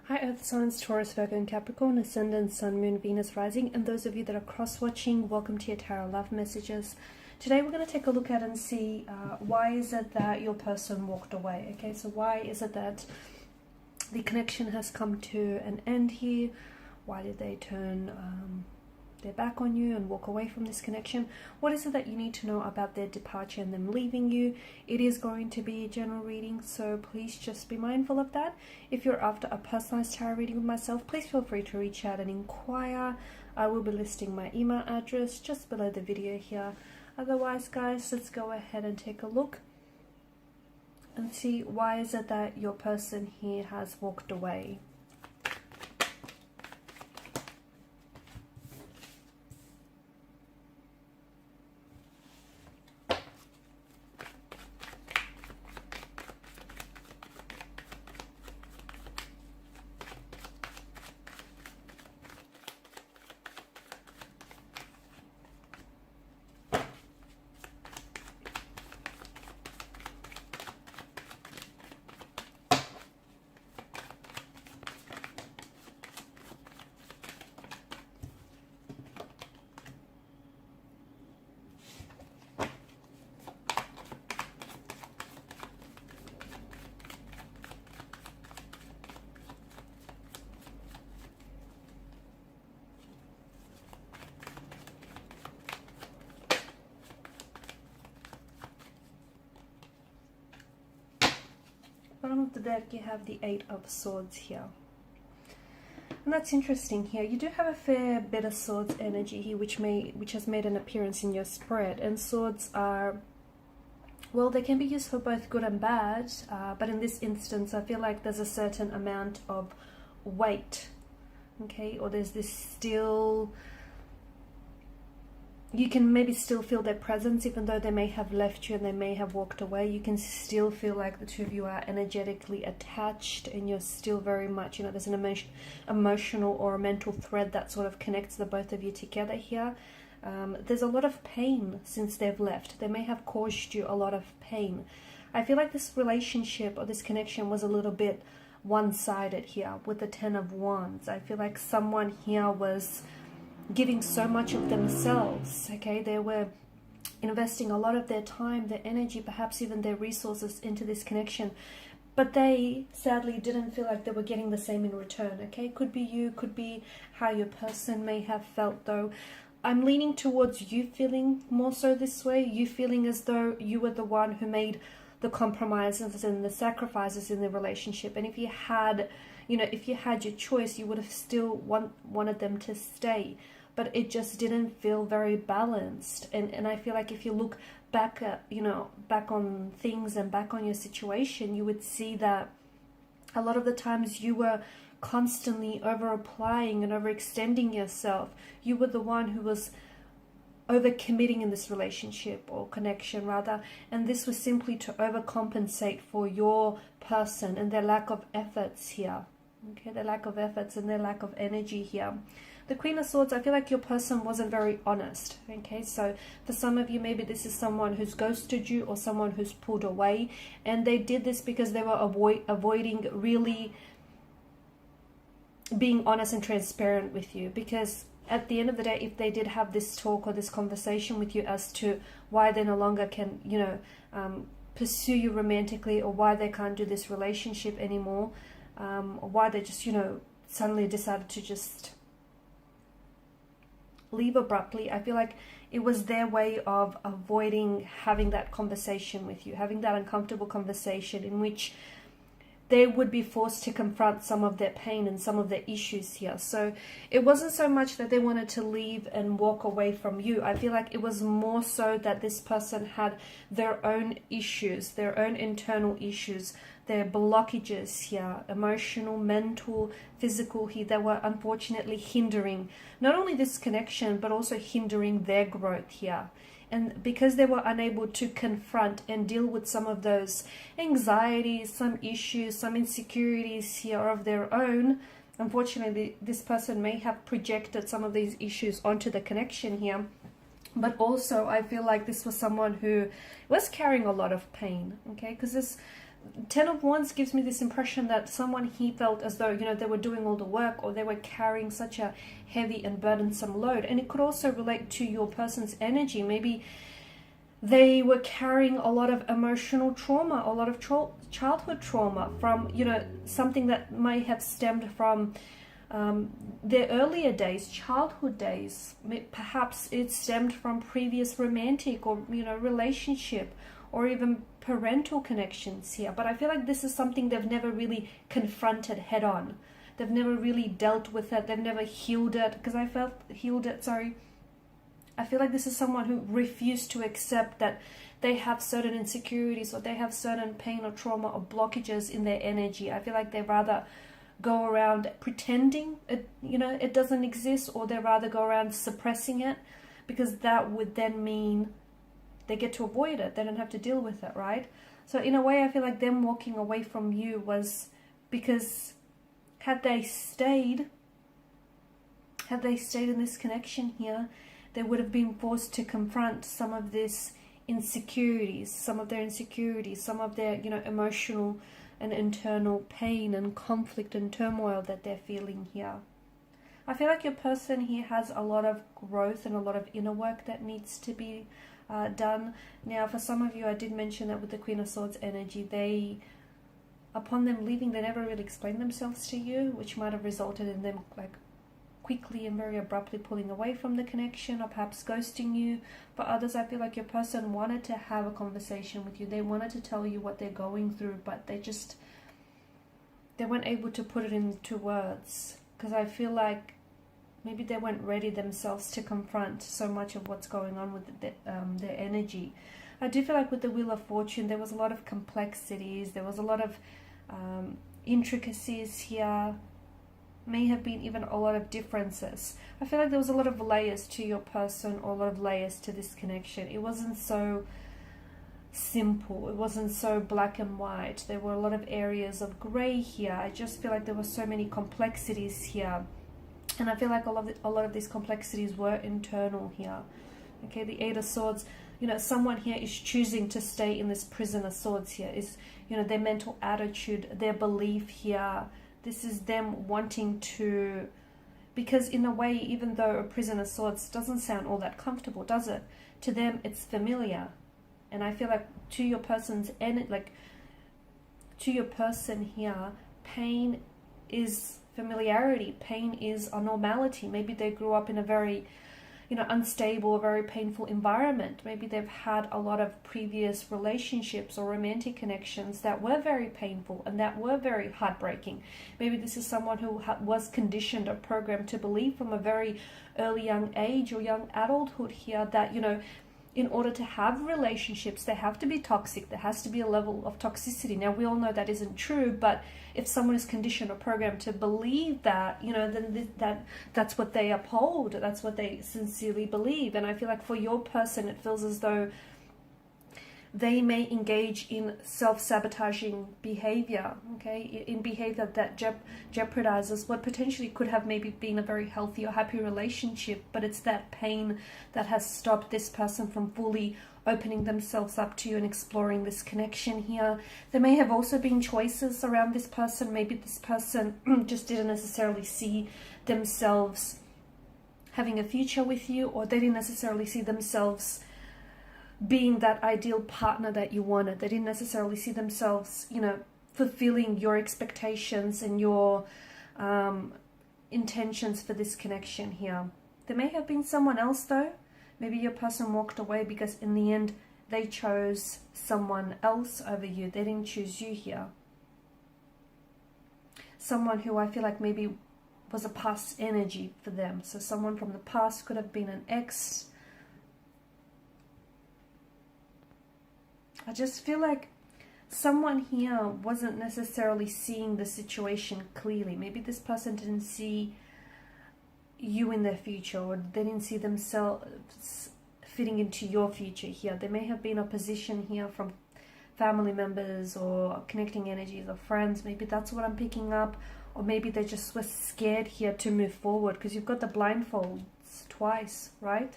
Hi Earth signs, Taurus, Virgo and Capricorn, Ascendant, Sun, Moon, Venus, Rising, and those of you that are cross-watching, welcome to your Tarot Love Messages. Today we're going to take a look at and see why is it that your person walked away, okay? So why is it that the connection has come to an end here? Why did they turn their back on you and walk away from this connection? What is it that you need to know about their departure and them leaving you? It is going to be a general reading, so please just be mindful of that. If you're after a personalized tarot reading with myself, please feel free to reach out and inquire. I will be listing my email address just below the video here. Otherwise, guys, let's go ahead and take a look and see why is it that your person here has walked away. Bottom of the deck, you have the Eight of Swords here. And that's interesting here. You do have a fair bit of Swords energy here, which has made an appearance in your spread. And Swords are, well, they can be used for both good and bad. But in this instance, I feel like there's a certain amount of weight, okay? Or there's this still... You can maybe still feel their presence, even though they may have left you and they may have walked away. You can still feel like the two of you are energetically attached, and you're still very much, you know, there's an emotional or a mental thread that sort of connects the both of you together here. There's a lot of pain since they've left. They may have caused you a lot of pain. I feel like this relationship or this connection was a little bit one-sided here with the Ten of Wands. I feel like someone here was giving so much of themselves, okay? They were investing a lot of their time, their energy, perhaps even their resources into this connection, but they sadly didn't feel like they were getting the same in return, okay? Could be you, could be how your person may have felt, though. I'm leaning towards you feeling more so this way, you feeling as though you were the one who made the compromises and the sacrifices in the relationship. And if you had, you know, if you had your choice, you would have still wanted them to stay, but it just didn't feel very balanced. And I feel like if you look back at, you know, back on things and back on your situation, you would see that a lot of the times you were constantly over applying and overextending yourself. You were the one who was overcommitting in this relationship or connection rather, and this was simply to overcompensate for your person and their lack of efforts here, okay? Their lack of efforts and their lack of energy here. The Queen of Swords, I feel like your person wasn't very honest, okay? So for some of you, maybe this is someone who's ghosted you or someone who's pulled away, and they did this because they were avoiding really being honest and transparent with you. Because at the end of the day, if they did have this talk or this conversation with you as to why they no longer can, you know, pursue you romantically, or why they can't do this relationship anymore, or why they just, you know, suddenly decided to just leave abruptly, I feel like it was their way of avoiding having that conversation with you, having that uncomfortable conversation in which they would be forced to confront some of their pain and some of their issues here. So it wasn't so much that they wanted to leave and walk away from you. I feel like it was more so that this person had their own issues, their own internal issues, their blockages here, emotional, mental, physical here, that were unfortunately hindering not only this connection, but also hindering their growth here. And because they were unable to confront and deal with some of those anxieties, some issues, some insecurities here of their own, unfortunately, this person may have projected some of these issues onto the connection here. But also, I feel like this was someone who was carrying a lot of pain, okay? Because Ten of Wands gives me this impression that someone he felt as though, you know, they were doing all the work, or they were carrying such a heavy and burdensome load. And it could also relate to your person's energy. Maybe they were carrying a lot of emotional trauma, a lot of childhood trauma from, you know, something that may have stemmed from their earlier days, childhood days. Perhaps it stemmed from previous romantic or, you know, relationship, or even parental connections here. But I feel like this is something they've never really confronted head on. They've never really dealt with it. They've never healed it, because I felt healed it, sorry. I feel like this is someone who refused to accept that they have certain insecurities, or they have certain pain or trauma or blockages in their energy. I feel like they rather go around pretending it, you know, it doesn't exist, or they rather go around suppressing it, because that would then mean they get to avoid it. They don't have to deal with it, right? So in a way, I feel like them walking away from you was because had they stayed in this connection here, they would have been forced to confront some of this insecurities, some of their, you know, emotional and internal pain and conflict and turmoil that they're feeling here. I feel like your person here has a lot of growth and a lot of inner work that needs to be done. Now, for some of you, I did mention that with the Queen of Swords energy, they, upon them leaving, they never really explained themselves to you, which might have resulted in them like quickly and very abruptly pulling away from the connection, or perhaps ghosting you. For others, I feel like your person wanted to have a conversation with you. They wanted to tell you what they're going through, but they weren't able to put it into words, because I feel like maybe they weren't ready themselves to confront so much of what's going on with their energy. I do feel like with the Wheel of Fortune, there was a lot of complexities, there was a lot of intricacies here, may have been even a lot of differences. I feel like there was a lot of layers to your person, or a lot of layers to this connection. It wasn't so simple, it wasn't so black and white. There were a lot of areas of grey here. I just feel like there were so many complexities here, and I feel like a lot of these complexities were internal here. Okay, the Eight of Swords, you know, someone here is choosing to stay in this prison of swords here, is, you know, their mental attitude, their belief here. This is them wanting to, because in a way, even though a prison of swords doesn't sound all that comfortable, does it? To them, it's familiar. And I feel like to your person's end, like to your person here, pain is familiarity. Pain is a normality. Maybe they grew up in a very, you know, unstable, very painful environment. Maybe they've had a lot of previous relationships or romantic connections that were very painful and that were very heartbreaking. Maybe this is someone who was conditioned or programmed to believe from a very early young age or young adulthood here that, you know, in order to have relationships, they have to be toxic. There has to be a level of toxicity. Now, we all know that isn't true, but if someone is conditioned or programmed to believe that, you know, then that's what they uphold. That's what they sincerely believe. And I feel like for your person, it feels as though they may engage in self-sabotaging behavior, okay, in behavior that jeopardizes what potentially could have maybe been a very healthy or happy relationship, but it's that pain that has stopped this person from fully opening themselves up to you and exploring this connection here. There may have also been choices around this person. Maybe this person just didn't necessarily see themselves having a future with you, or they didn't necessarily see themselves being that ideal partner that you wanted. They didn't necessarily see themselves, you know, fulfilling your expectations and your intentions for this connection here. There may have been someone else though. Maybe your person walked away because in the end they chose someone else over you. They didn't choose you here. Someone who I feel like maybe was a past energy for them. So someone from the past, could have been an ex. I just feel like someone here wasn't necessarily seeing the situation clearly. Maybe this person didn't see you in their future, or they didn't see themselves fitting into your future here. There may have been opposition here from family members or connecting energies of friends. Maybe that's what I'm picking up. Or maybe they just were scared here to move forward, because you've got the blindfolds twice, right?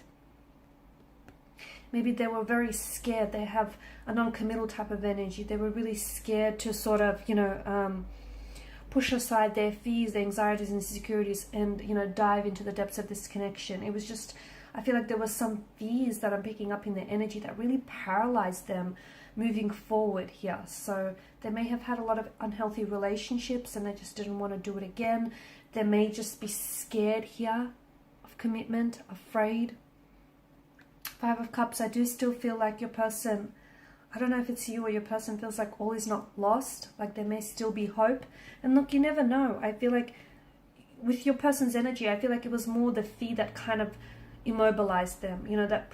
maybe they were very scared. They have a non-committal type of energy. They were really scared to sort of, you know, push aside their fears, their anxieties and insecurities, and, you know, dive into the depths of this connection. It was just, I feel like there was some fears that I'm picking up in their energy that really paralyzed them moving forward here. So they may have had a lot of unhealthy relationships and they just didn't want to do it again. They may just be scared here of commitment, afraid. Five of Cups, I do still feel like your person, I don't know if it's you or your person, feels like all is not lost, like there may still be hope. And look, you never know. I feel like with your person's energy, I feel like it was more the fear that kind of immobilized them, you know, that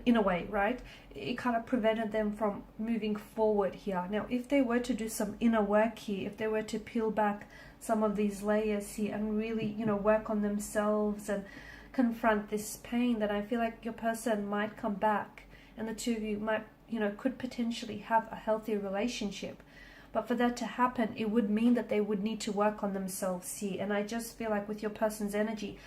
in a way, right? It kind of prevented them from moving forward here. Now, if they were to do some inner work here, if they were to peel back some of these layers here and really, you know, work on themselves and confront this pain, then I feel like your person might come back and the two of you might, you know, could potentially have a healthy relationship. But for that to happen, it would mean that they would need to work on themselves here. And I just feel like with your person's energy,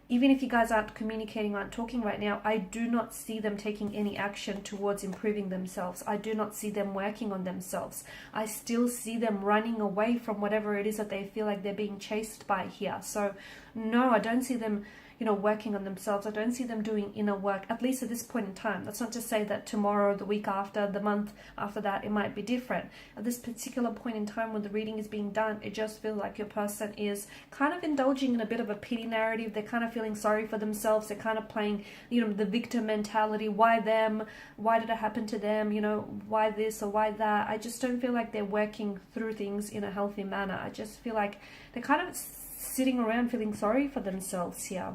even if you guys aren't communicating, aren't talking right now, I do not see them taking any action towards improving themselves. I do not see them working on themselves. I still see them running away from whatever it is that they feel like they're being chased by here. So no, I don't see them, you know, working on themselves. I don't see them doing inner work, at least at this point in time. That's not to say that tomorrow, the week after, the month after that, it might be different. At this particular point in time when the reading is being done, it just feels like your person is kind of indulging in a bit of a pity narrative. They're kind of feeling sorry for themselves. They're kind of playing, you know, the victim mentality. Why them? Why did it happen to them? You know, why this or why that? I just don't feel like they're working through things in a healthy manner. I just feel like they're kind of sitting around feeling sorry for themselves here.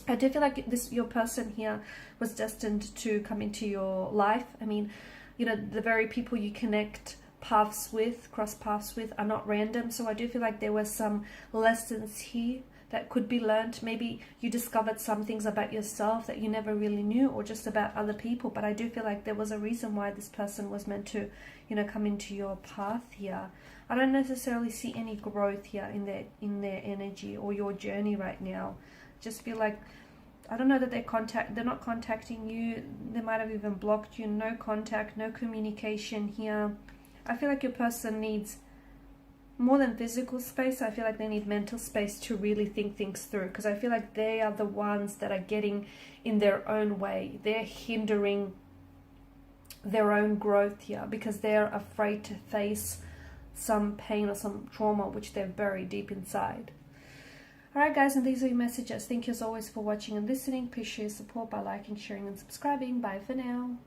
I do feel like your person here was destined to come into your life. I mean, you know, the very people you connect paths with, cross paths with, are not random. So I do feel like there were some lessons here that could be learned. Maybe you discovered some things about yourself that you never really knew, or just about other people. But I do feel like there was a reason why this person was meant to, you know, come into your path here. I don't necessarily see any growth here in their energy or your journey right now. Just feel like, I don't know that they're not contacting you. They might have even blocked you. No contact, no communication here. I feel like your person needs more than physical space. I feel like they need mental space to really think things through, because I feel like they are the ones that are getting in their own way. They're hindering their own growth here because they're afraid to face some pain or some trauma which they've buried deep inside. Alright guys, and these are your messages. Thank you as always for watching and listening. Please show your support by liking, sharing and subscribing. Bye for now.